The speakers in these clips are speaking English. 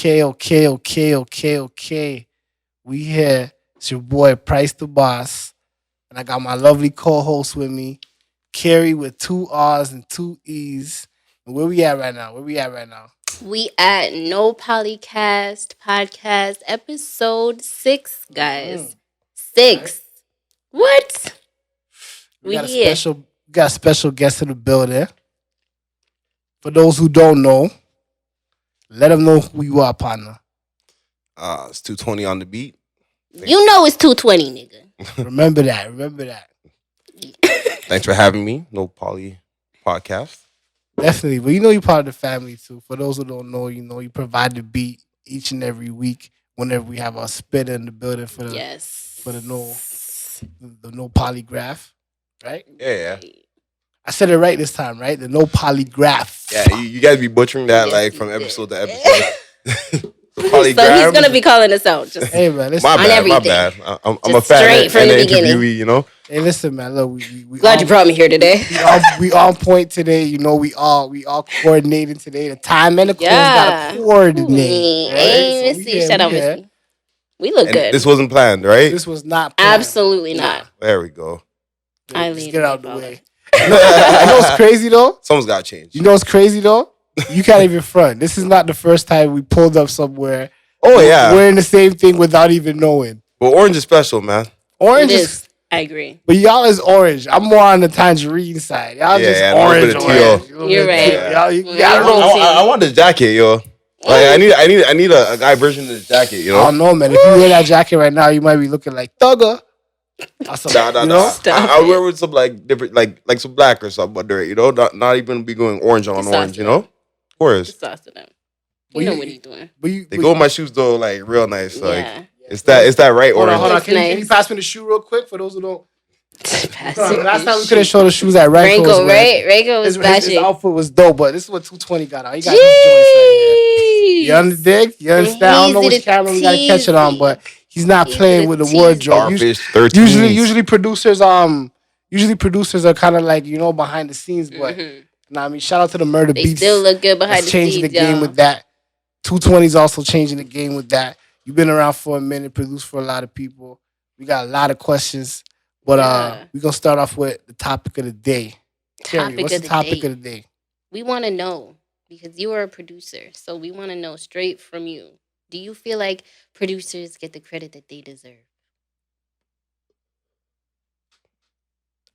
Okay. We here. It's your boy Price the Boss, and I got my lovely co-host with me, Carrie with two R's and two E's. And where we at right now? We at No Polycast podcast episode 6, Mm-hmm. guys. Right. 6. What? We We got a here. special, we got a special guest in the building. For those who don't know, let them know who you are, partner. It's 220 on the beat. You know it's 220, nigga. Remember that. Thanks for having me. No Poly podcast. Definitely. But you know you're part of the family too. For those who don't know, you provide the beat each and every week whenever we have our spitter in the building Yes. for the no polygraph. Right? Yeah. I said it right this time, right? The no polygraph. Yeah, you guys be butchering that Yes, like you from did. episode to episode. The So he's polygram. gonna be calling us out. Just Hey man, listen. My on bad. everything. I'm a Just fan straight from and the an beginning. interviewee, you know? Hey, listen, man. Look, we glad you brought me here today. we on point today. You know, we all coordinating today. The time and the clothes Yeah. gotta coordinate. Right? Hey, So we Missy. here, Shout out we here. Missy. We look And good. this wasn't planned, right? This was not planned. Absolutely not. There we go. I Just lean get out with the all way. I know it's crazy though. Someone's got to change. You know what's crazy though? You can't even front. This is not the first time we pulled up somewhere. Oh, yeah. Wearing the same thing without even knowing. Well, orange is special, man. Orange It is, is. I agree. but y'all is orange. I'm more on the tangerine side. Y'all Yeah, just yeah, a little orange. bit of teal. orange. A little You're bit of right. teal. Y'all, you, Yeah, I don't know. I I want this jacket, yo. Like I need a guy version of this jacket, you I know? don't know, man. If you wear that jacket right now, you might be looking like Thugger. Or something, Nah. you know? Stop I it. wear with some like different, like some black or something under it, you know? Not even be going orange on Just orange, sauce you it know? up. Of course. Just sauce it up. Well, You know you- what he's doing. But They go with my shoes though, like real nice. Like Yeah. it's that right Hold orange. on. Looks Can you nice. pass me the shoe real quick for those who don't? Pass Last it. time we couldn't show the shoes that Ranko was Ranko, wearing. right? Ranko was His flashing. outfit was dope, but this is what 220 got on. He got these joints right here. You understand? You understand? I don't know which camera we gotta catch it on, but he's not Easy playing to with the tease. wardrobe. Starfish 13. Usually producers are kind of like behind the scenes, but nah, I mean shout out to the Murder They Beats. still look good behind That's the changing scenes, the game y'all. with that. 220 is also changing the game with that. You've been around for a minute, produced for a lot of people. We got a lot of questions, but Yeah. we're gonna start off with the topic of the day. Carrie, Topic what's of the the topic day. of the day? We want to know because you are a producer, so we want to know straight from you. Do you feel like producers get the credit that they deserve?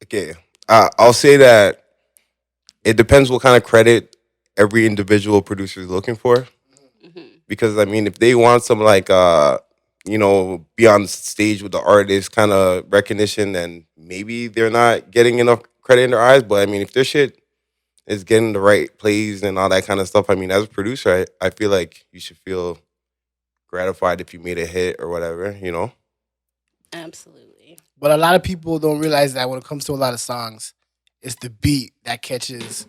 Okay. I'll say that it depends what kind of credit every individual producer is looking for. Mm-hmm. Because I mean, if they want some like be on stage with the artist kind of recognition, then maybe they're not getting enough credit in their eyes. But I mean, if their shit is getting the right plays and all that kind of stuff, I mean, as a producer, I feel like you should feel gratified if you made a hit or whatever, you know? Absolutely. But a lot of people don't realize that when it comes to a lot of songs, it's the beat that catches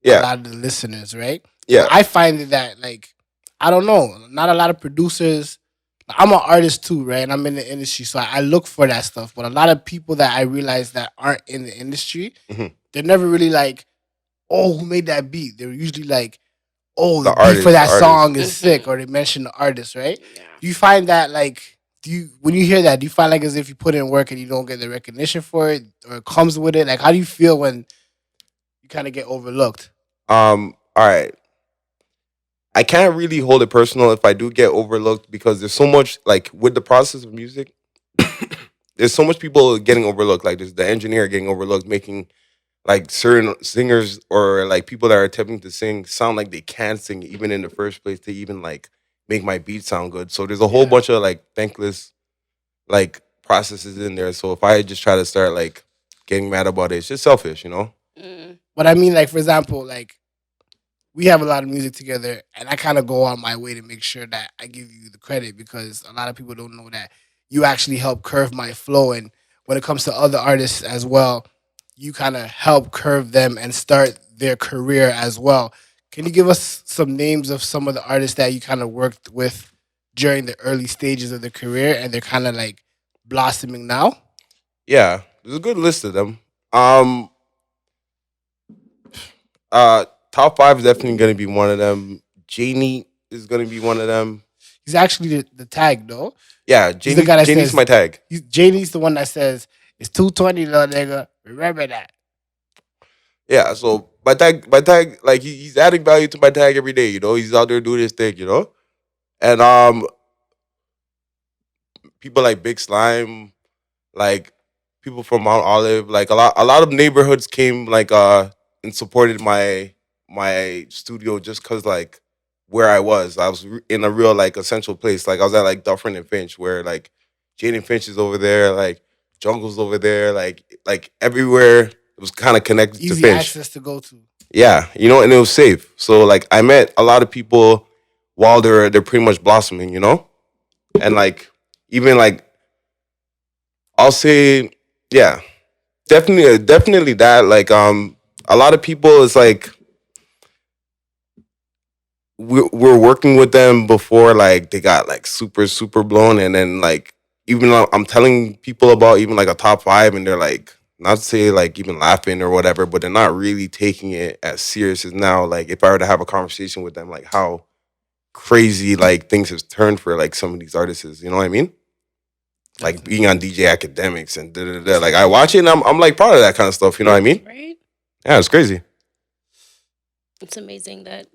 a Yeah. lot of the listeners, right? Yeah. I find it that I don't know, not a lot of producers. I'm an artist too, right? And I'm in the industry, so I look for that stuff. But a lot of people that I realize that aren't in the industry, Mhm. they're never really like, "Oh, who made that beat?" They're usually like, "Oh, the The beat artist, for that the song is artist. sick," or they mention the artist, right? Yeah. Do you find that when you hear that, do you find like as if you put in work and you don't get the recognition for it, or it comes with it? Like, how do you feel when you kind of get overlooked? All right. I can't really hold it personal if I do get overlooked because there's so much like with the process of music. There's so much people getting overlooked. Like there's the engineer getting overlooked, making like certain singers or like people that are attempting to sing sound like they can't sing even in the first place to even like make my beat sound good. So there's a whole Yeah. bunch of like thankless like processes in there. So if I just try to start like getting mad about it, it's just selfish, you know? Mm. But I mean, like for example, like we have a lot of music together, and I kind of go out my way to make sure that I give you the credit because a lot of people don't know that you actually help curve my flow. And when it comes to other artists as well, you kind of help curve them and start their career as well. Can you give us some names of some of the artists that you kind of worked with during the early stages of their career and they're kind of like blossoming now? Yeah. There's a good list of them. Top five is definitely gonna be one of them. Janie, is gonna be one of them. He's actually the tag though. Yeah, He's the guy that Janie's says my tag. JD's the one that says it's 220, little nigga. Remember that. Yeah, so my tag, like he's adding value to my tag every day. You know, he's out there doing his thing. You know, and people like Big Slime, like people from Mount Olive, like a lot of neighborhoods came like and supported my studio just cause like where I was in a real like essential place. Like I was at like Dufferin and Finch, where like Jaden Finch is over there, like Jungle's over there, like everywhere it was kind of connected to Easy Finch. access to go to. Yeah, you know, and it was safe. So like I met a lot of people while they're pretty much blossoming, you know, and like even like I'll say, yeah, definitely that. Like a lot of people is like we're working with them before like they got like super blown, and then like even though I'm telling people about even like a top five, and they're like not to say like even laughing or whatever, but they're not really taking it as serious as now. Like if I were to have a conversation with them, like how crazy like things have turned for like some of these artists, you know what I mean? Like being on DJ Academics and da da da. Like I watch it and I'm like proud of that kind of stuff, you know what I mean? Right? Yeah, it's crazy. It's amazing that,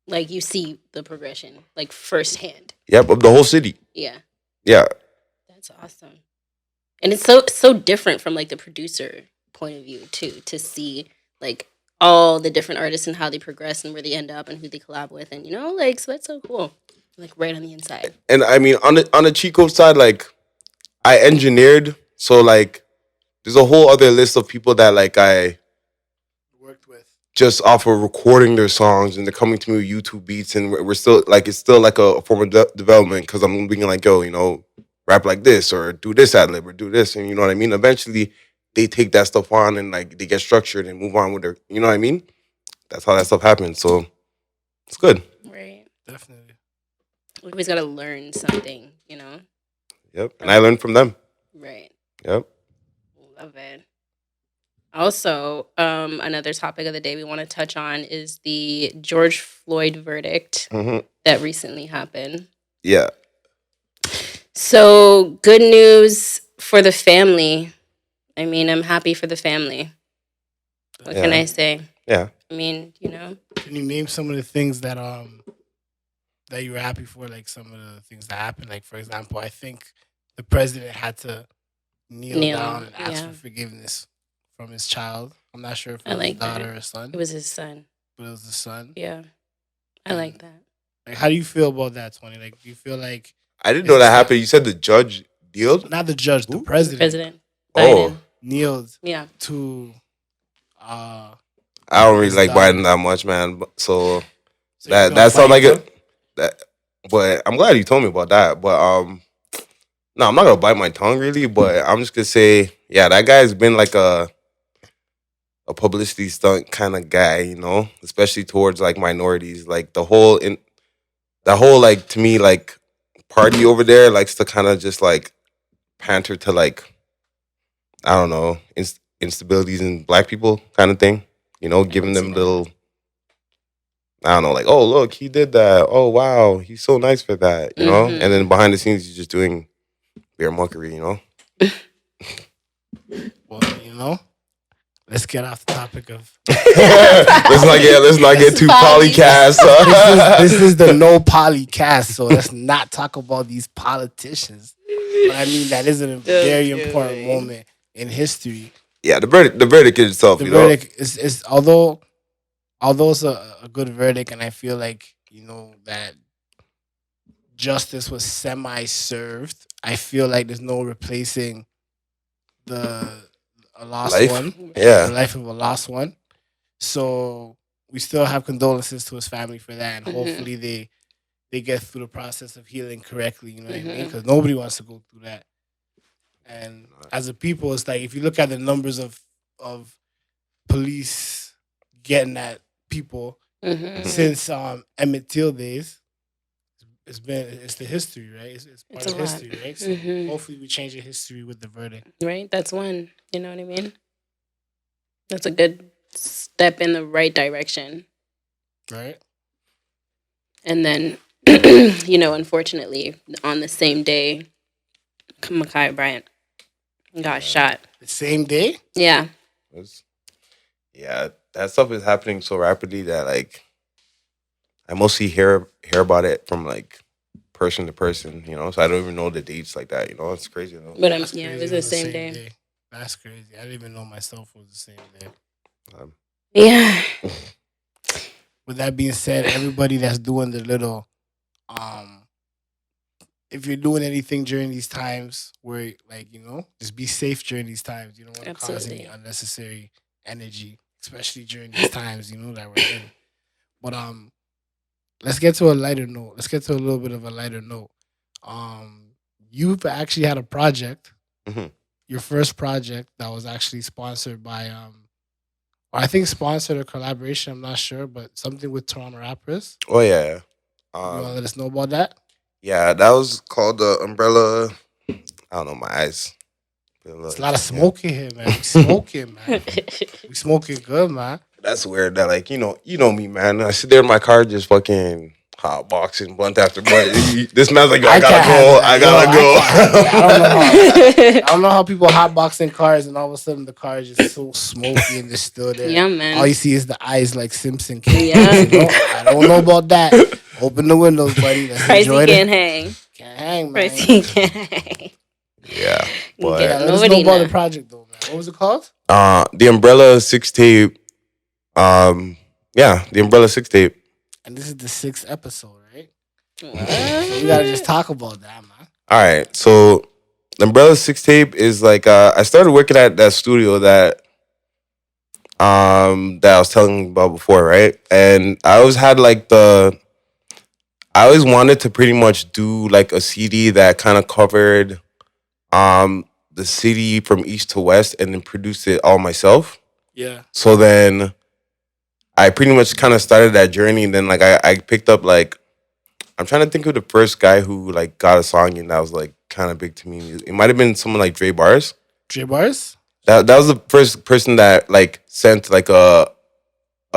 like you see the progression, like firsthand. Yep, of the whole city. Yeah. Yeah. That's awesome. And it's so different from like the producer point of view too, to see like all the different artists and how they progress and where they end up and who they collab with, and like, so that's so cool. Like right on the inside. And I mean on the Chico side, like I engineered, so like there's a whole other list of people that like I Worked with. just off of recording their songs, and they're coming to me with YouTube beats, and we're still like it's still like a form of development, because I'm being like, yo, you know, rap like this or do this ad lib or do this, and you know what I mean. Eventually, they take that stuff on and like they get structured and move on with their, you know what I mean. That's how that stuff happens. So it's good. Right. Definitely. We always gotta learn something. Yep, and I learned from them. Right. Yep. Love it. Also, another topic of the day we want to touch on is the George Floyd verdict that recently happened. Yeah. So, good news for the family. I mean, I'm happy for the family. What can I say? Yeah. I mean, Can you name some of the things that you were happy for? Like some of the things that happened. Like for example, I think the president had to kneel down and ask for forgiveness from his child. I'm not sure if it was his daughter or son. It was his son. But it was his son. Yeah. I like that. Like, how do you feel about that, 20? Like, do you feel like I didn't know that happened. You said the judge kneeled? Not the judge, the president. President Oh. Biden. Kneeled Yeah. to I don't really his like daughter. Biden that much, man. So So you that sounds like bite it. That, but I'm glad you told me about that. But no, I'm not gonna bite my tongue really. But I'm just gonna say, yeah, that guy's been like a publicity stunt kind of guy, you know, especially towards like minorities. Like that whole like to me like party over there likes to kind of just like pander to like I don't know instabilities in black people kind of thing. You know, giving them little. I don't know, like, oh look, he did that. Oh wow, he's so nice for that, you know. And then behind the scenes, he's just doing beer monkery, you know. Well, let's get off the topic of. let's not get too Poli-Cast. This is the no Poli-Cast, so let's not talk about these politicians. But I mean, that is a very important moment in history. Yeah, the verdict itself. The verdict is although it's a good verdict, and I feel like that justice was semi-served. I feel like there's no replacing a lost Life? one. Yeah. The life of a lost one. So we still have condolences to his family for that, and hopefully they get through the process of healing correctly. You know what I mean? Because nobody wants to go through that. And as a people, it's like if you look at the numbers of police getting at people since Emmett Till days, it's the history, right? It's part of history, right? So hopefully we change the history with the verdict. Right? That's one. You know what I mean? That's a good step in the right direction. Right? And then, unfortunately, on the same day, Makai Bryant got shot. The same day? Yeah. It's- yeah, that stuff is happening so rapidly that like I mostly hear about it from like person to person, so I don't even know the dates like that, it's crazy though. But That's yeah, it crazy. was the same day. That's crazy. I didn't even know myself it was the same day. Um, Yeah. With that being said, everybody that's doing the little um if you're doing anything during these times where like, just be safe during these times. You don't want to cause any Absolutely. unnecessary energy, especially during these times, that we're in. But let's get to a lighter note. Let's get to a little bit of a lighter note. You've actually had a project, mhm. your first project that was actually sponsored by or I think sponsored or collaboration, I'm not sure, but something with Toronto rappers. Oh yeah. You wanna Um let us know about that? yeah, that was called the Umbrella. I don't know, my eyes. Feel a little It's a lot of itchy, smoking here, man. We smoking, man. We smoking good, man. That's weird that like, you know me, man. I sit there in my car just fucking hot boxing blunt after blunt. This man's like, yo, I I gotta can't handle go. that. I Yo, gotta I can't handle that. I don't know how. go. I don't know how people hotboxing cars and all of a sudden the car is just so smoky and they're still there. Yeah, All man. you see is the eyes like Simpson kids. Yeah. I don't know about that. Open the windows, buddy. Let's enjoy Pricey can't it. hang. Can't hang, man. Pricey can't hang. Yeah, Yeah, but let us know Nobody about the know. project though, man. What was it called? the Umbrella six tape. Yeah, the Umbrella six tape. And this is the 6th episode, right? So we gotta just What? talk about that, man. All right, so the Umbrella six tape is like I started working at that studio that I was telling you about before, right? And I always had like I always wanted to pretty much do like a CD that kind of covered the city from east to west and then produce it all myself. Yeah. So then I pretty much kind of started that journey. And then like I picked up like I'm trying to think of the first guy who like got a song and that was like kind of big to me. It might have been someone like Dre Bars. Dre Bars? That was the first person that like sent like a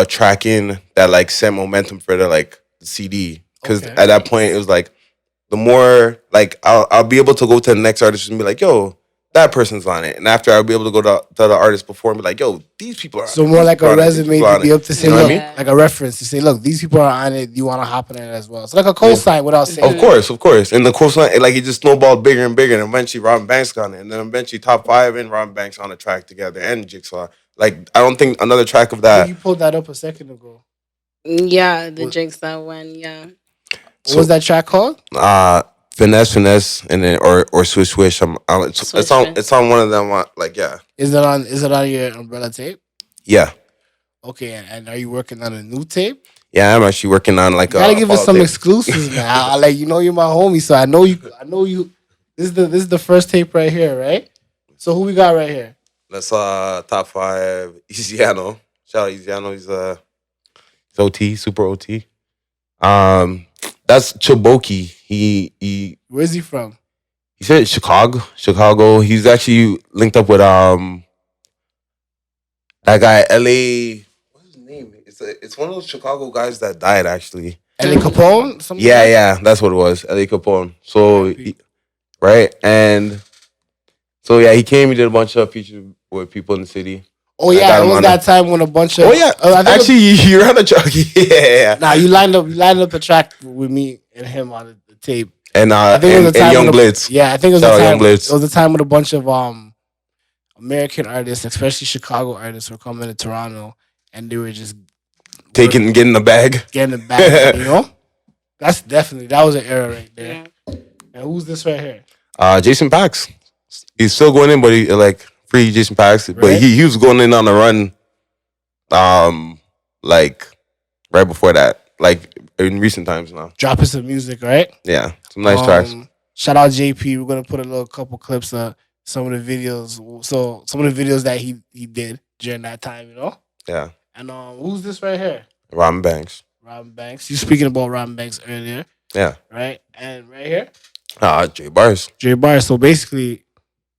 track in that like sent momentum for the CD. Because Okay. at that point it was like the more like I'll be able to go to the next artist and be like, yo, that person's on it. And after I'll be able to go to the artist before and be like, yo, these people are on So it. more These like people a are on it. These resume people are to on be it. able to say, You know what I look, mean? Yeah. like a reference to say, look, these people are on it. You want to hop on it as well. It's like a co-sign without saying. Of course, of course. And the course like it just snowballed bigger and bigger. And eventually Robin Banks got on it. And then eventually Top 5 and Robin Banks on the track together and Jigsaw. Like I don't think another track of I think that. you pulled that up a second ago. Yeah, the What, Jigsaw one. Yeah. what was that track called? Finesse, and then or swish. It's Swish on Swish. it's on one of them. Like yeah, Is it on your umbrella tape? yeah, Okay, and are you working on a new tape? yeah. I'm actually working on like You gotta a give us follow some tape. exclusives, man. Like you're my homie, so I know you. I know you. This is the first tape right here, right? So who we got right here? That's Top 5 Easiano. Shout out Easiano. He's OT, super OT. That's Choboki. Where's he from? He said Chicago. Chicago. He's actually linked up with that guy LA. What's his name? It's one of those Chicago guys that died actually. Ellie Capone? Something Yeah, like that? yeah, that's what it was. LA Capone. So R.I.P. right, and so yeah, he came. He did a bunch of features with people in the city. Oh I yeah, got it him was on that it. time when a bunch of. Oh yeah, I think actually, you're on the track. Yeah, nah, you lined up a track with me and him on the tape. and I think it was and the time Young when Blitz. yeah, I think it was Shout the out time. Young Blitz. It was the time when a bunch of American artists, especially Chicago artists, were coming to Toronto, and they were just Getting the bag. getting it back. That was an era right there. Yeah. And who's this right here? Jason Pax. He's still going in, but he like free Jason Pax. But Right. he was going in on the run. Like right before that, like in recent times now. Dropping some music, right? Yeah, some nice tracks. Shout out JP. We're gonna put a little couple clips of some of the videos. So some of the videos that he did during that time. Yeah, And who's this right here? Robin Banks. Robin Banks. You speaking about Robin Banks earlier, Yeah, right? And right here, Jay Bars. Jay Bar. So basically,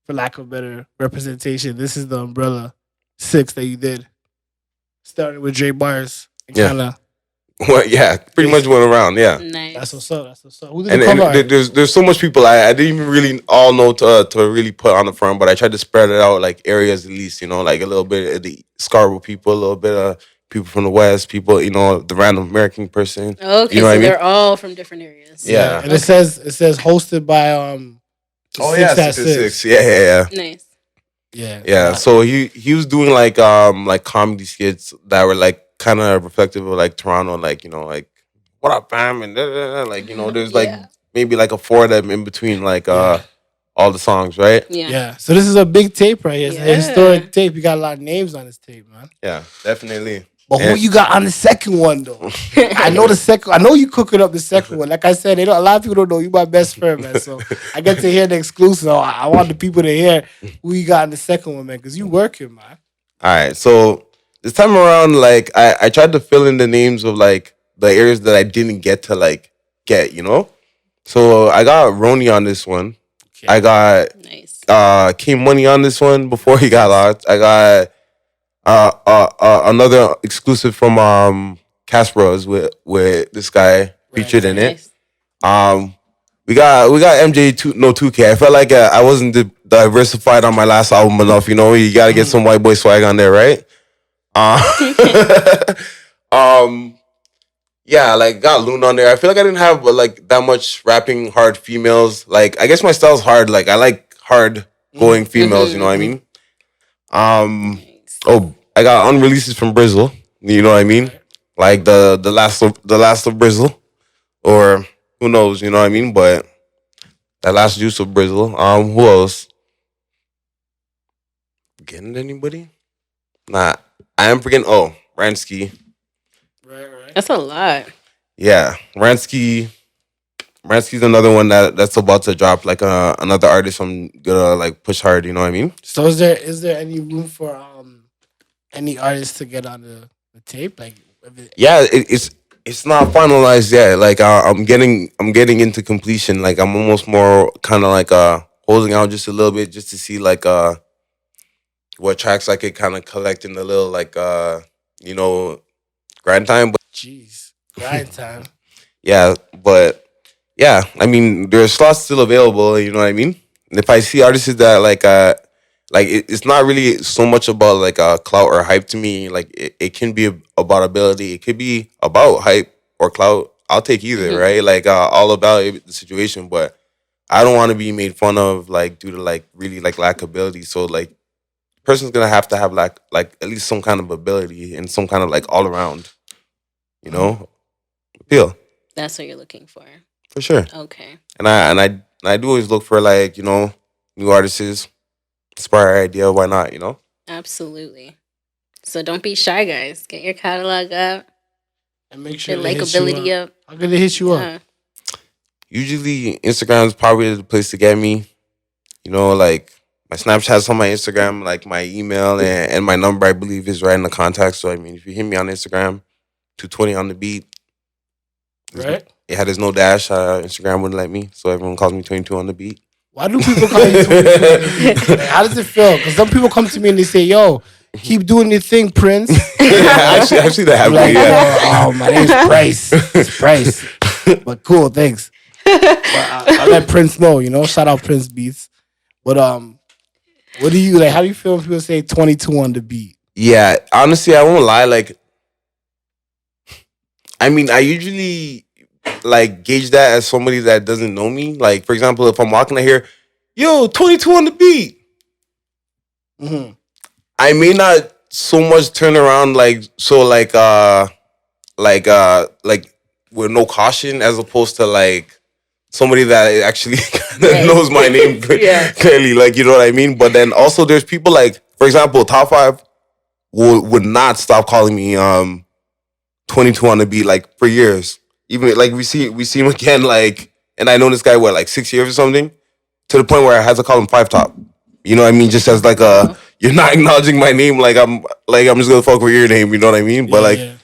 for lack of better representation, this is the Umbrella 6 that you did. Started with Jay Bars and Yeah. kind of Well, yeah, pretty much went around. Yeah. That's Nice. what's up. That's what's up. Who did the And cover art? there's so much people I didn't even really all know to really put on the front, but I tried to spread it out like areas at least, like a little bit of the Scarborough people, a little bit of people from the West, people, the random American person. You Okay, know what so I mean? they're all from different areas. Yeah, Yeah. and Okay. it says hosted by the Oh six yeah, at 6 at 6. six. Yeah, yeah, yeah. Nice. Yeah, Yeah. nah. So he was doing like comedy skits that were like kind of reflective of like Toronto, like like what up, fam, and like there's like Yeah. maybe like a four of them in between like Yeah. all the songs, right? Yeah. Yeah. So this is a big tape right here. It's a Yeah. historic tape. You got a lot of names on this tape, man. Yeah, definitely. But who And- you got on the second one though? I know the second. I know you cooking up the second one. Like I said, a lot of people don't know you my best friend, man. So I get to hear the exclusive. I want the people to hear who you got in the second one, man, because you working, man. All right, so this time around, like I tried to fill in the names of like the areas that I didn't get to like get. So I got Roni on this one. Okay. I got Nice. King Money on this one before he got locked. I got another exclusive from Cash Bros with this guy featured in it. Nice. We got MJ 2K. I felt like I wasn't diversified on my last album enough. You got to get some white boy swag on there, right? Um, yeah, like got Loon on there. I feel like I didn't have like that much rapping hard females. Like I guess my style's hard. Like I like hard going females. You know what I mean? Nice. Oh, I got unreleases from Brizzle. You know what I mean? Like the last of Brizzle, or who knows? You know what I mean? But that last juice of Brizzle. Who else? Forgetting anybody? Nah, I am forgetting. Oh, Ransky. Right. That's a lot. Yeah, Ransky. Ransky's another one that's about to drop. Like another artist I'm gonna like push hard. You know what I mean? So is there any room for any artists to get on the tape? Like, Yeah, it's not finalized yet. Like I'm getting into completion. Like I'm almost more kind of like holding out just a little bit just to see like what tracks I could kind of collect in the little like grind time. But jeez, grind time. yeah, but yeah, I mean there's slots still available. You know what I mean? And if I see artists that like it's not really so much about like clout or hype to me. Like it can be about ability. It could be about hype or clout. I'll take either, right? Like all about the situation, but I don't want to be made fun of like due to like really like lack of ability. So like person's gonna have to have like at least some kind of ability and some kind of like all around, appeal That's what you're looking for. for sure. Okay. And I do always look for like new artists, inspire idea. Why not? Absolutely. So don't be shy, guys. Get your catalog up. And make sure Your they hit you likability up. up. How can they hit you up? Yeah. Usually Instagram is probably the place to get me. Like my Snapchat's on my Instagram, like my email and my number I believe is right in the contact. So I mean if you hit me on Instagram, 220 on the beat. Right? Yeah, there's no dash. Instagram wouldn't let me, so everyone calls me 22 on the beat. Why do people call you 22 on the beat? Like, how does it feel? Because some people come to me and they say, "Yo, keep doing your thing, Prince." Yeah, actually that I'm happened. like, Yeah. "Oh, my name's Price. It's Price." But cool, thanks. But I let Prince know, Shout out Prince Beats. But what do you like? How do you feel when people say 22 on the beat? Yeah, honestly, I won't lie. Like, I mean, I usually like gauge that as somebody that doesn't know me. Like, for example, if I'm walking out here, yo, 22 on the beat. Mm-hmm. I may not so much turn around like like with no caution as opposed to like somebody that actually Right. knows my name Yeah. clearly, like you know what I mean. But then also there's people like, for example, Top 5 would not stop calling me 22 on the beat like for years. Even like we see him again like, and I know this guy like 6 years or something, to the point where I had to call him 5 Top. You know what I mean? Just as like you're not acknowledging my name, like I'm just gonna fuck with your name. You know what I mean? But like. Yeah.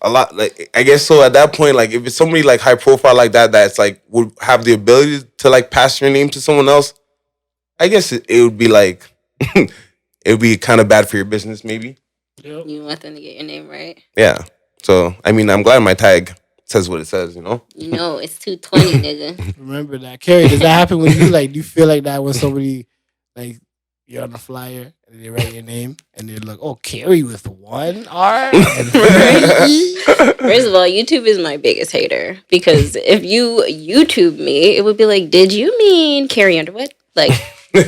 A lot like I guess so at that point, like if it's somebody like high profile like that's like would have the ability to like pass your name to someone else, I guess it would be like it would be kind of bad for your business maybe. Yep. You want them to get your name right. Yeah. So I mean, I'm glad my tag says what it says. You know. You know, it's 220, nigga. Remember that, Carrie. Does that happen with you? Like, do you feel like that when somebody like you're on a flyer and they write your name and they're like, "Oh, Carrie with one R and three Right? E." First of all, YouTube is my biggest hater because if you YouTube me, it would be like, did you mean Carrie Underwood? Like, no,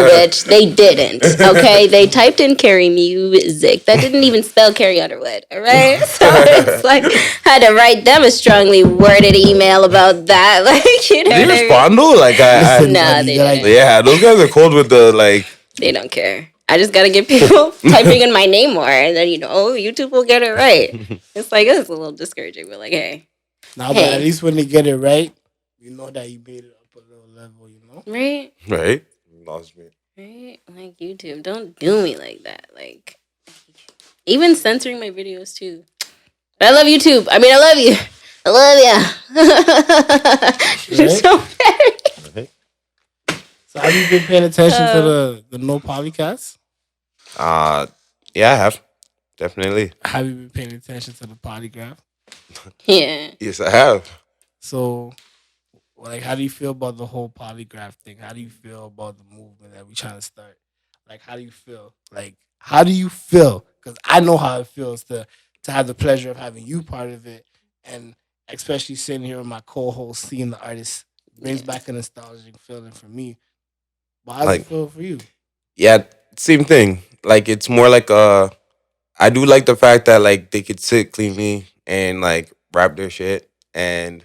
bitch, they didn't. Okay, they typed in Carrie Music. That didn't even spell Carrie Underwood. All right, so it's like I had to write them a strongly worded email about that. Like, you know, Did you what I mean? respond though? Like Listen, Nah, buddy, they they're like, didn't. yeah, those guys are cold with the like. They don't care. I just gotta get people typing in my name more, and then YouTube will get it right. It's like it's a little discouraging, but like, hey, nah, but at least when they get it right, you know that you made it up a little level. You know. right, Right. Lost me. right, like YouTube, don't do me like that. Like, even censoring my videos too. But I love YouTube. I mean, I love you. I love you. Right? So very. Right. So have you been paying attention to the no Poli-Cast? Yeah, I have definitely. Have you been paying attention to the polygraph? Yeah. Yes, I have. So, like, how do you feel about the whole polygraph thing? How do you feel about the movement that we're trying to start? Like, how do you feel? Like, how do you feel? Because I know how it feels to have the pleasure of having you part of it, and especially sitting here with my co-host, seeing the artist brings back a nostalgic feeling for me. But how does Like- it feel for you? Yeah, same thing. Like it's more like I do like the fact that like they could sit cleanly and like rap their shit, and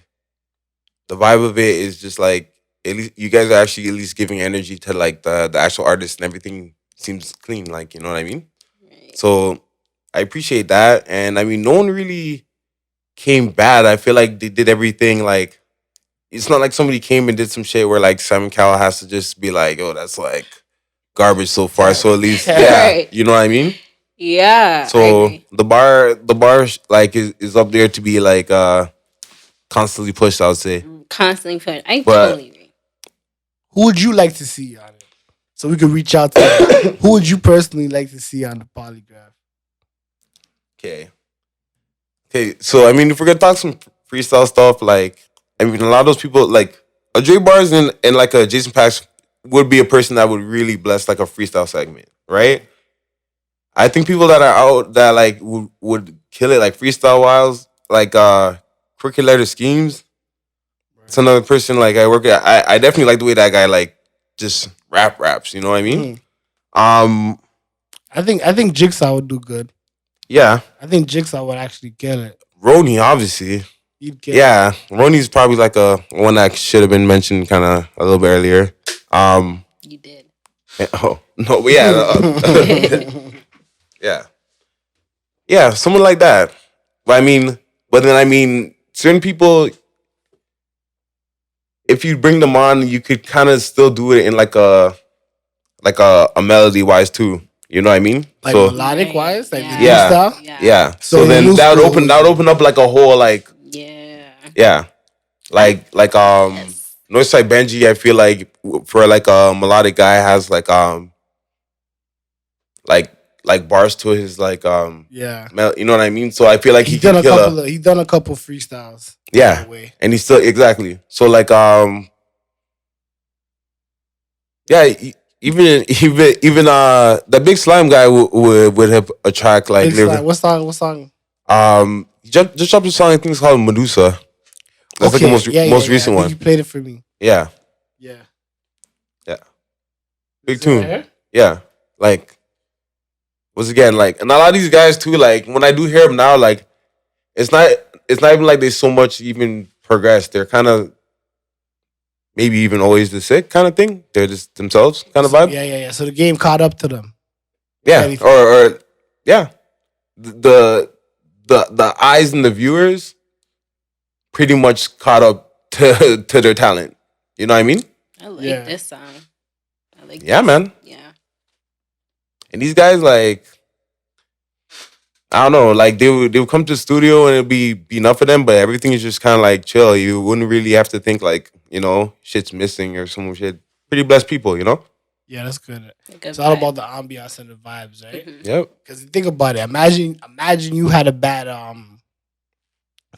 the vibe of it is just like at least you guys are actually at least giving energy to like the actual artist, and everything seems clean. Like, you know what I mean? Right. So I appreciate that, and I mean no one really came bad. I feel like they did everything like. It's not like somebody came and did some shit where like Simon Cowell has to just be like, oh, that's like garbage so far. So at least, yeah, Right. you know what I mean. Yeah. I So agree. the bar like is up there to be like constantly pushed. I would say. Constantly put. I But- totally agree. Who would you like to see on it? So we could reach out to them. Who would you personally like to see on the polygraph? Okay. Okay. So I mean, if we're gonna talk some freestyle stuff, like I mean, a lot of those people like a Dre Bars and like a Jason Pax would be a person that would really bless like a freestyle segment, right? I think people that are out that like would kill it like freestyle wise, like Crooked Letter Schemes. It's another person like I work at. I definitely like the way that guy like just raps. You know what I mean? Mhm. I think Jigsaw would do good. Yeah. I think Jigsaw would actually get it. Roni, obviously. He'd get Yeah, Roni's probably like a one that should have been mentioned kind of a little bit earlier. You did. Oh no, but yeah, it. yeah, someone like that. But then I mean, certain people, if you bring them on, you could kind of still do it in like a melody wise too. You know what I mean? Like So melodic wise, like the Yeah. new style. yeah, So so the then new that would school open would- up like a whole like Yeah. like Yes. Northside Benji. I feel like for like a melodic guy has like bars to his like Yeah. you know what I mean? So I feel like he He's done can a kill couple. He's done a couple freestyles. Yeah. that way. and he's still exactly. So like yeah, even the Big Slime guy would have a track like Big Slime. What song? What song? just dropped a song. I think it's called Medusa. That's like the most recent I think one. you played it for me. Yeah, Yeah. big Is it tune. right here? Yeah, like once again, like, and a lot of these guys too. Like when I do hear them now, like it's not even like they so much even progressed. They're kind of maybe even always the sick kind of thing. They're just themselves kind of vibe. Yeah. So the game caught up to them. Yeah, Anything. or yeah, the eyes and the viewers pretty much caught up to their talent. You know what I mean? I like Yeah. this song. I like Yeah, this. man. Yeah. And these guys, like, I don't know, like they would come to the studio and it'd be enough for them, but everything is just kind of like chill. You wouldn't really have to think like, shit's missing or some shit. Pretty blessed people, you know? Yeah, that's good. A good It's all vibe. about the ambiance and the vibes, right? Mhm. Yep. Because think about it. Imagine you had a bad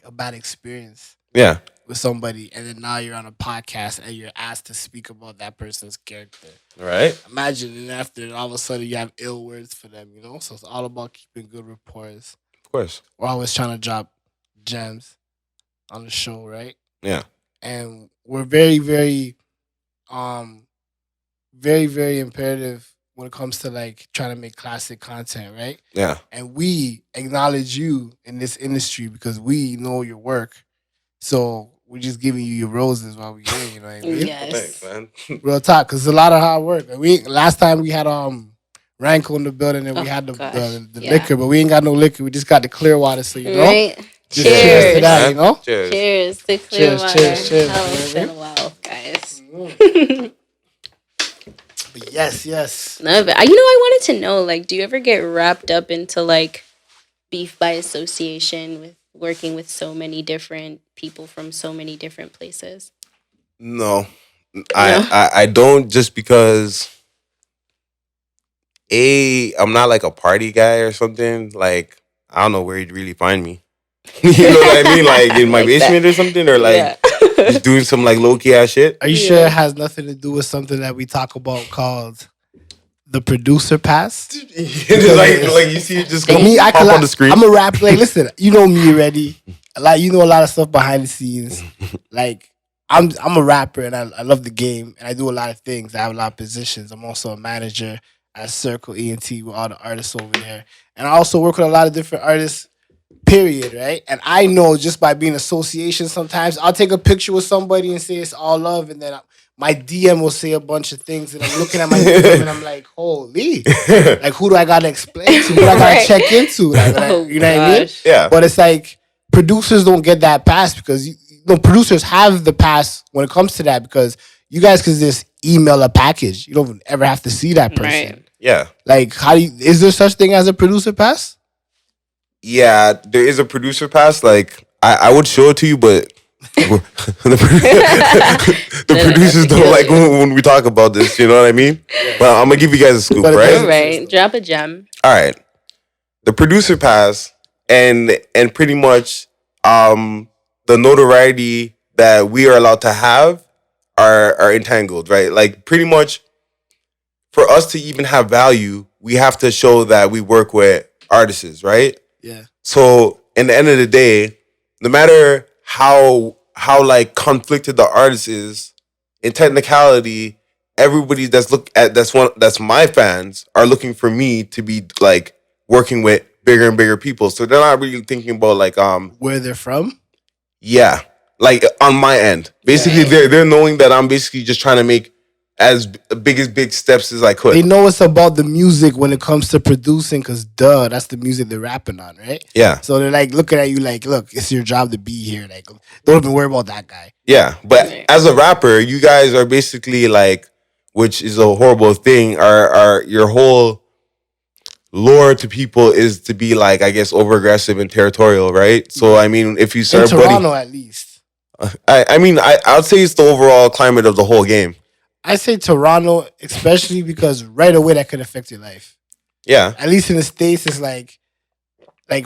a bad experience Yeah. with somebody, and then now you're on a podcast and you're asked to speak about that person's character. Right. Imagine, and after all of a sudden you have ill words for them, So it's all about keeping good rapport. Of course. We're always trying to drop gems on the show, right? Yeah. And we're very, very, very, very imperative when it comes to like trying to make classic content, right? Yeah. And we acknowledge you in this industry because we know your work. So we're just giving you your roses while we're here. You know what I mean? Yes. Thanks, man. Real talk, because it's a lot of hard work. We last time we had Ranko in the building and we Oh, had gosh. the Yeah. liquor, but we ain't got no liquor. We just got the clear water. So Right. just cheers to Cheers. that. Cheers. Cheers to clear Cheers, water. cheers, cheers. Oh, You know it's what I been a while, guys. But yes. No, but I wanted to know, like, do you ever get wrapped up into like beef by association with working with so many different people from so many different places? No. I don't, just because I'm not like a party guy or something. Like, I don't know where you'd really find me. You know what I mean? Like in my Like basement that. or something, or like Yeah. just doing some like low key ass shit. Are you sure it has nothing to do with something that we talk about called the producer pass? like you see it just For come me, pop on the screen. I'm a rap. Like, listen, you know me already. Like, you know a lot of stuff behind the scenes. Like, I'm a rapper and I love the game and I do a lot of things. I have a lot of positions. I'm also a manager at Circle ENT with all the artists over there, and I also work with a lot of different artists. Period, right? And I know just by being association, sometimes I'll take a picture with somebody and say it's all love, and then my DM will say a bunch of things, and I'm looking at my DM and I'm like, holy, like who do I gotta explain to? Who do I gotta Right. check into? Like, Oh, you know what I mean? gosh. Yeah. But it's like producers don't get that pass because producers have the pass when it comes to that because you guys can just email a package. You don't ever have to see that person. Right. Yeah. Like, is there such thing as a producer pass? Yeah, there is a producer pass. Like I would show it to you, but the producers don't like when we talk about this. You know what I mean? But I'm gonna give you guys a scoop, But it right? All right. Drop a gem. All right. The producer pass and pretty much the notoriety that we are allowed to have are entangled, right? Like pretty much for us to even have value, we have to show that we work with artists, right? Yeah. So in the end of the day, no matter how like conflicted the artist is, in technicality, everybody that's my fans are looking for me to be like working with bigger and bigger people. So they're not really thinking about like Where they're from? yeah, like on my end. Basically, Right. they're knowing that I'm basically just trying to make as big steps as I could. They know it's about the music when it comes to producing, because that's the music they're rapping on, right? Yeah, So they're like looking at you like, look, it's your job to be here. Like, don't even worry about that guy. yeah. But Right. as a rapper, you guys are basically like, which is a horrible thing. Are your whole lure to people is to be like, I guess, over aggressive and territorial, right? So I mean, if you In start Toronto, at least. I mean, I'd say it's the overall climate of the whole game. I say Toronto, especially because right away that could affect your life. Yeah, At least in the States, it's like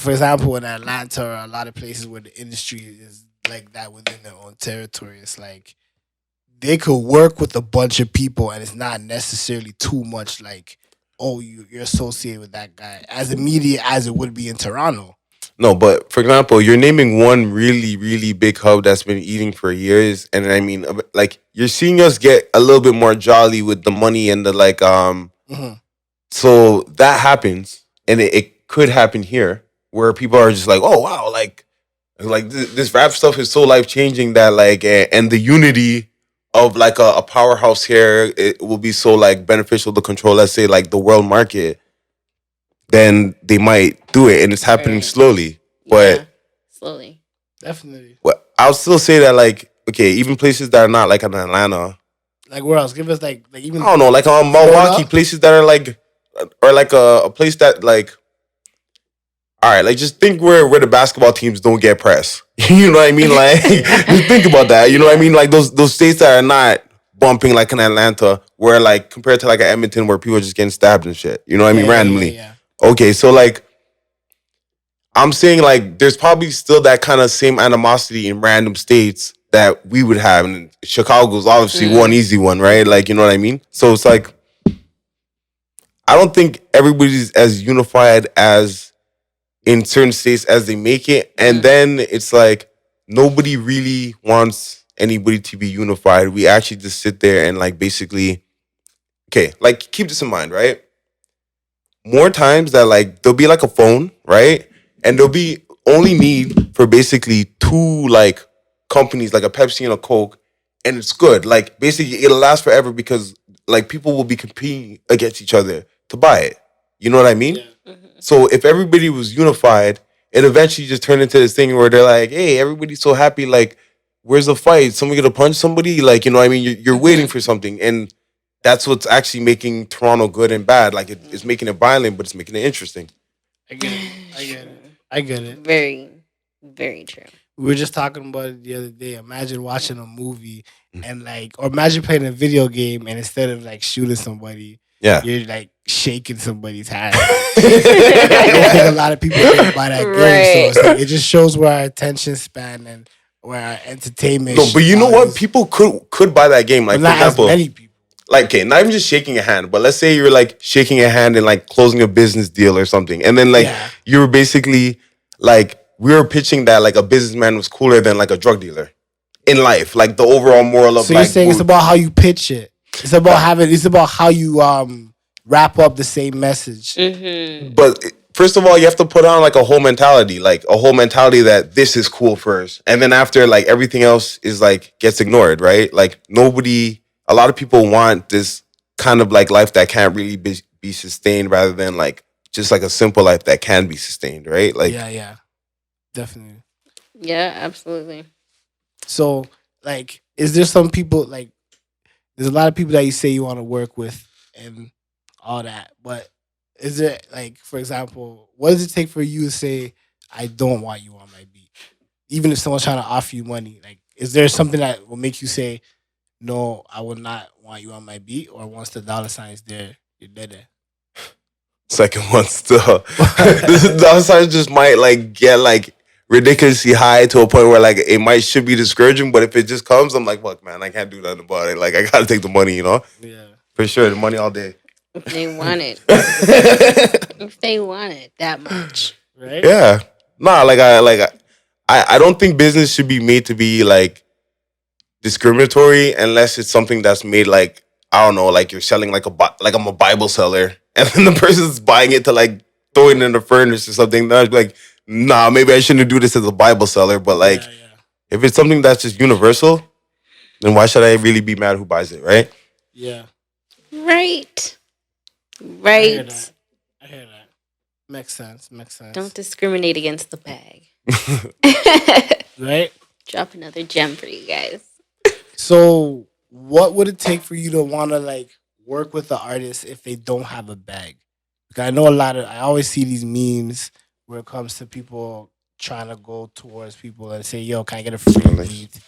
for example, in Atlanta or a lot of places where the industry is like that within their own territory, it's like they could work with a bunch of people and it's not necessarily too much like, oh, you're associated with that guy as immediate as it would be in Toronto. no, but for example, you're naming one really, really big hub that's been eating for years, and I mean, like you're seeing us get a little bit more jolly with the money and the like. Mhm. So that happens, and it could happen here, where people are just like, oh wow, like this rap stuff is so life changing that like, and the unity of like a powerhouse here, it will be so like beneficial to control. Let's say like the world market, then they might do it, and it's happening Right. slowly. But Yeah. Slowly. Definitely. I'll still say that like, okay, even places that are not like in Atlanta, Like where else? Give us like even I don't know, like Milwaukee, Florida? places that are like, or like a place that like, all right, like just think where the basketball teams don't get press. You know what I mean? Like, just think about that. You know what I mean? Like those states that are not bumping like in Atlanta, where like compared to like a Edmonton where people are just getting stabbed and shit. You know what I mean? Randomly. Yeah. Okay, so like, I'm saying like there's probably still that kind of same animosity in random states that we would have. And Chicago's obviously one easy one, right? Like, you know what I mean? So it's like I don't think everybody's as unified as in certain states as they make it. And then it's like nobody really wants anybody to be unified. We actually just sit there and like basically, okay, like keep this in mind, right? More times that like there'll be like a phone, right? And there'll be only need for basically two like companies, like a Pepsi and a Coke, and it's good. Like basically it'll last forever because like people will be competing against each other to buy it. You know what I mean? So if everybody was unified, it eventually just turned into this thing where they're like, hey, everybody's so happy, like, where's the fight? Somebody gonna punch somebody? Like, you know what I mean? You're waiting for something. And that's what's actually making Toronto good and bad. Like it's making it violent, but it's making it interesting. I get it. I get it. I get it. Very, very true. We were just talking about it the other day. Imagine watching a movie and like, or imagine playing a video game and instead of like shooting somebody, Yeah. you're like shaking somebody's hand. I don't think a lot of people think about that game. So it's like, it just shows where our attention span and where our entertainment. No, but you know what? People could buy that game. Like, but not for example, as many people. like, okay, not even just shaking a hand, but let's say you're like shaking a hand and like closing a business deal or something. And then like you were basically like we were pitching that like a businessman was cooler than like a drug dealer in life. Like the overall moral of So like you're saying it's about how you pitch it. It's about it's about how you wrap up the same message. But first of all, you have to put on like a whole mentality that this is cool first. And then after like everything else is like gets ignored, right? Like a lot of people want this kind of like life that can't really be sustained rather than like just like a simple life that can be sustained, right? Like yeah. Definitely. Yeah, absolutely. So like is there some people like there's a lot of people that you say you want to work with and all that, but is there like for example, what does it take for you to say I don't want you on my beat? Even if someone's trying to offer you money, like is there something that will make you say no, I will not want you on my beat, or once the dollar sign is there, you're dead there? second one still. The dollar signs just might like get like ridiculously high to a point where like it might should be discouraging, but if it just comes, I'm like, fuck man, I can't do nothing about it. Like I gotta take the money, you know? Yeah. For sure, the money all day. If they want it. If they want it that much. Right? Yeah. Nah, I don't think business should be made to be like discriminatory unless it's something that's made like I don't know, like you're selling like like I'm a Bible seller, and then the person's buying it to like throw it in the furnace or something. Then I'd be like, nah, maybe I shouldn't do this as a Bible seller. But like, if it's something that's just universal, then why should I really be mad who buys it, right? Yeah. Right. I hear that. Makes sense. Don't discriminate against the bag. Right? Drop another gem for you guys. So, what would it take for you to want to like work with the artist if they don't have a bag? Because I know I always see these memes where it comes to people trying to go towards people and say, "Yo, can I get a free beat?"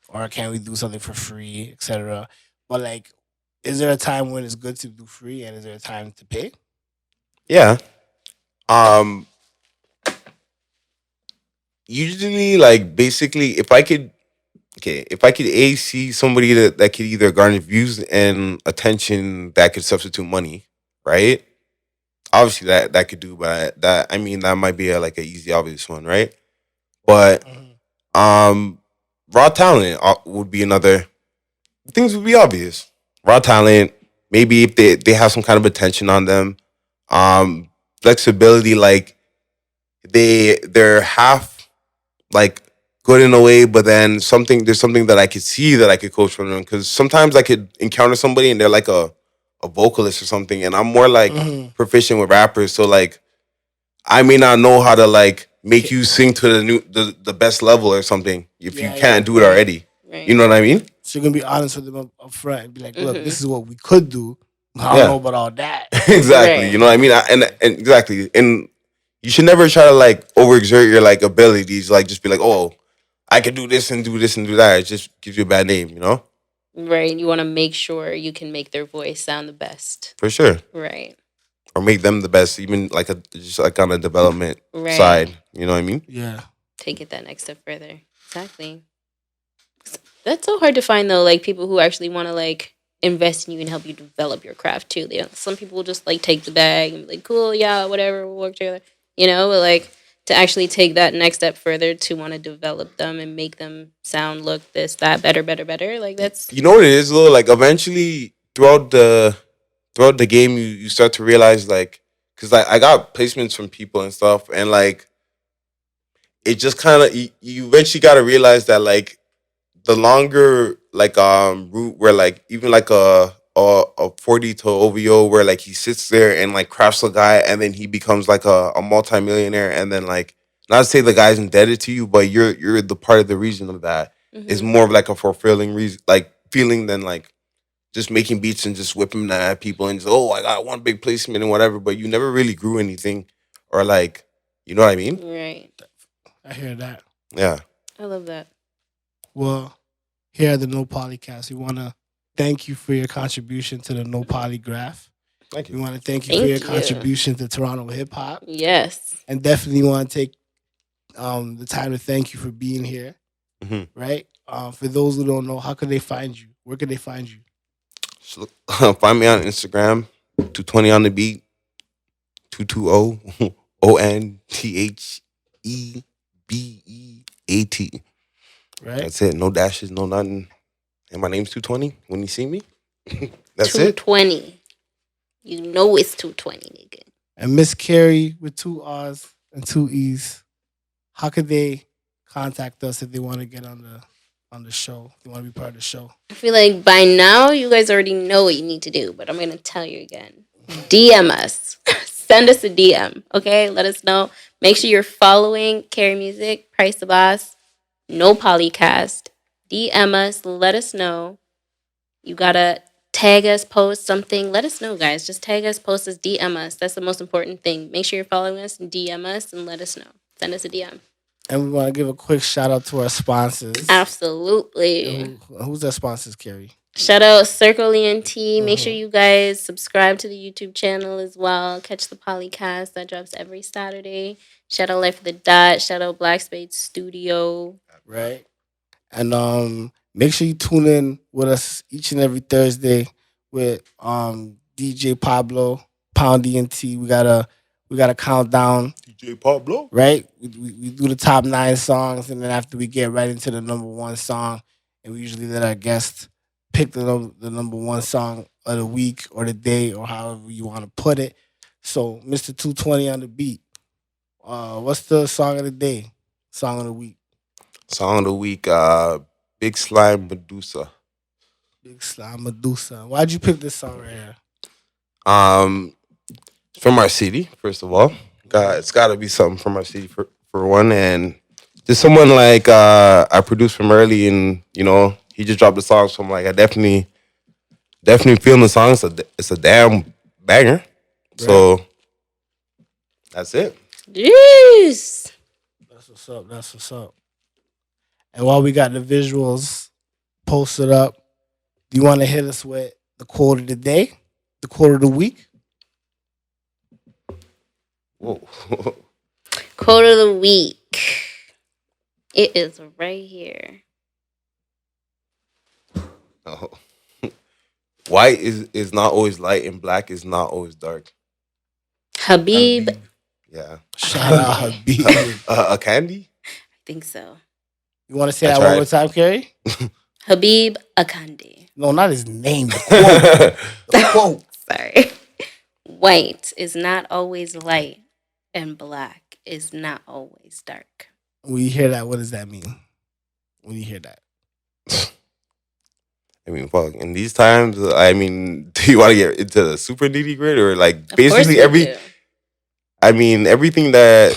Or can we do something for free, etc. But like, is there a time when it's good to do free, and is there a time to pay? Yeah. Usually, like basically, if I could see somebody that could either garner views and attention that could substitute money, right? Obviously, that could do, but that I mean that might be like an easy, obvious one, right? But um, raw talent would be another. Things would be obvious. Raw talent, maybe if they have some kind of attention on them, um, flexibility, like they're half like good in a way, but then there's something that I could see that I could coach from them. Because sometimes I could encounter somebody and they're like a vocalist or something, and I'm more like proficient with rappers, so like I may not know how to like make you sing to the best level or something if you can't do it already. Right. You know what I mean? So you're gonna be honest with them up front and be like, "Look, this is what we could do. I don't know about all that." Exactly. Right. You know what I mean? And exactly. And you should never try to like overexert your like abilities. Like just be like, oh, I can do this and do this and do that. It just gives you a bad name, you know? Right. You want to make sure you can make their voice sound the best. For sure. Right. or make them the best, even like a just like on a development Right. side. You know what I mean? Yeah. Take it that next step further. Exactly. That's so hard to find though, like people who actually want to like invest in you and help you develop your craft too. Some people will just like take the bag and be like, cool, yeah, whatever, we'll work together. But like to actually take that next step further to want to develop them and make them sound, look, this, that, better, better, better. Like that's You know what it is though? Like eventually throughout the game, you start to realize like, cause like I got placements from people and stuff, and like it just kind of you eventually got to realize that like the longer like route where like even like a 40 to OVO where like he sits there and like crafts a guy and then he becomes like a multimillionaire and then like not to say the guy's indebted to you but you're the part of the reason of that is mm-hmm. more of like a fulfilling reason like feeling than like just making beats and just whipping them at people and just oh I got one big placement and whatever but you never really grew anything or like you know what I mean. Right. I hear that. Yeah. I love that. Well, here at the No Polycast, we want to thank you for your contribution to the No Polygraph. Thank We you. want to thank you for Thank your you. contribution to Toronto hip hop, Yes. and definitely want to take the time to thank you for being here. Mhm. Right? For those who don't know, how can they find you? Where can they find you? So, find me on Instagram 220 on the beat 220 ONTHEBEAT. Right? That's it. No dashes, no nothing. And my name's 220 when you see me. That's it. 220. You know it's 220, nigga. And Miss Carrie with 2 R's and 2 E's. How could they contact us if they want to get on the show? If they want to be part of the show? I feel like by now you guys already know what you need to do, but I'm gonna tell you again. DM us. Send us a DM. Okay? Let us know. Make sure you're following Carrie Music, Price the Boss, No Polycast. DM us. Let us know. You gotta tag us, post something. Let us know, guys. Just tag us, post us, DM us. That's the most important thing. Make sure you're following us and DM us and let us know. Send us a DM. And we want to give a quick shout out to our sponsors. Absolutely. And who's our sponsors, Carrie? Shout out Circle ENT. Make sure you guys subscribe to the YouTube channel as well. Catch the Polycast that drops every Saturday. Shout out Life of the Dot. Shout out Black Spade Studio. Right. And make sure you tune in with us each and every Thursday with DJ Pablo, Pound ENT. We got a countdown. DJ Pablo. Right? We do the top 9 songs, and then after we get right into the number 1 song, and we usually let our guests pick the number 1 song of the week or the day or however you want to put it. So, Mr. 220 on the beat. What's the song of the day? Song of the week? Song of the week, Big Slime Medusa. Big Slime Medusa. Why'd you pick this song right here? It's from our city, first of all. It's gotta be something from our city for one. And just someone like I produced from early and he just dropped the song, so I'm like I definitely feeling the song. It's a damn banger. So that's it. Yes. That's what's up. That's what's up. And while we got the visuals posted up, do you want to hit us with the quote of the day, the quote of the week? Whoa. Quote of the week. It is right here. Oh. White is not always light and black is not always dark. Habib. Yeah. Shout out Habib. A candy? I think so. You want to say that one more time, Carrie? Habib Akande. No, not his name. The quote. The quote. Sorry. White is not always light, and black is not always dark. When you hear that, what does that mean? When you hear that? I mean, fuck. In these times, I mean, do you want to get into the super nitty gritty or like Of course basically we do. I mean, everything that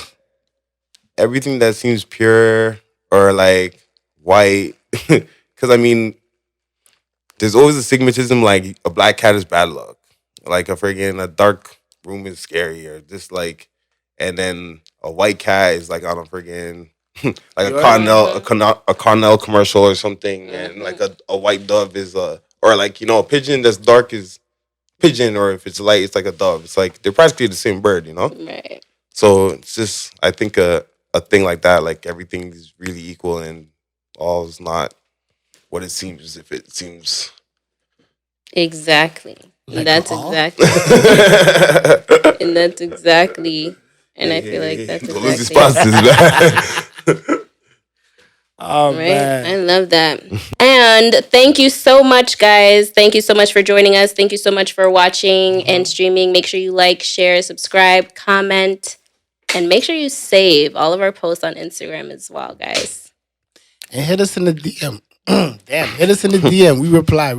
seems pure or like white, because I mean, there's always a stigmatism like a black cat is bad luck, like a dark room is scary, or just like, and then a white cat is like on a friggin' like a Cornell commercial or something, and like a white dove is or like a pigeon that's dark is pigeon, or if it's light, it's like a dove. It's like they're practically the same bird, you know. Right. So it's just, I think a thing like that, like everything is really equal, and all is not what it seems. If it seems, Exactly. Like And that's all? exactly. And that's exactly. And I feel like that's Don't lose exactly. responses, man. Oh Right? man. I love that. And thank you so much, guys. Thank you so much for joining us. Thank you so much for watching and streaming. Make sure you like, share, subscribe, comment, and make sure you save all of our posts on Instagram as well, guys. And hit us in the DM. Damn, hit us in the DM. We reply.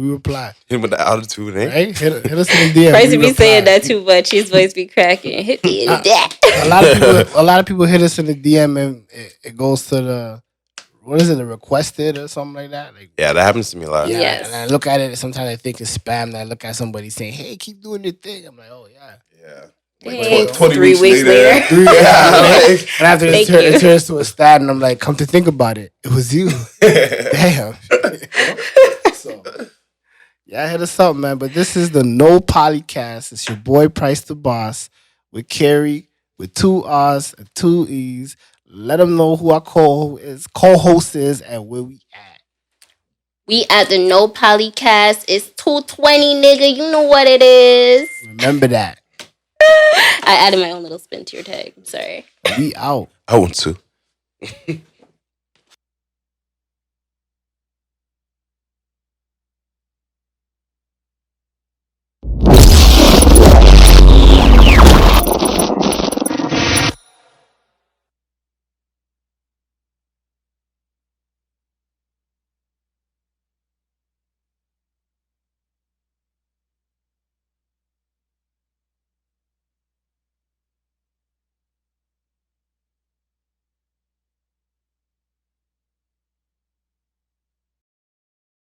Him with the altitude, eh? Right? Hit us in the DM. Price we be saying reply. that too much. His voice be cracking. Hit me in that. A lot of people hit us in the DM and it goes to the, what is it, the requested or something like that. Like, Yeah, that happens to me a lot. yeah, Yes. and I look at it. Sometimes I think it's spam. And I look at somebody saying, "Hey, keep doing your thing." I'm like, "Oh yeah." Yeah. Hey, 20 3 weeks later. Yeah, like, And after Thank it you. turns to a stat, and I'm like, "Come to think about it, it was you." Damn. So, yeah, hit us up, man. But this is the No Poli-Cast. It's your boy Price the Boss with Carrie with 2 R's and 2 E's. Let them know who our co-host is and where we at. We at the No Poli-Cast. It's 2:20, nigga. You know what it is. Remember that. I added my own little spin to your tag. I'm sorry. We out. I want to.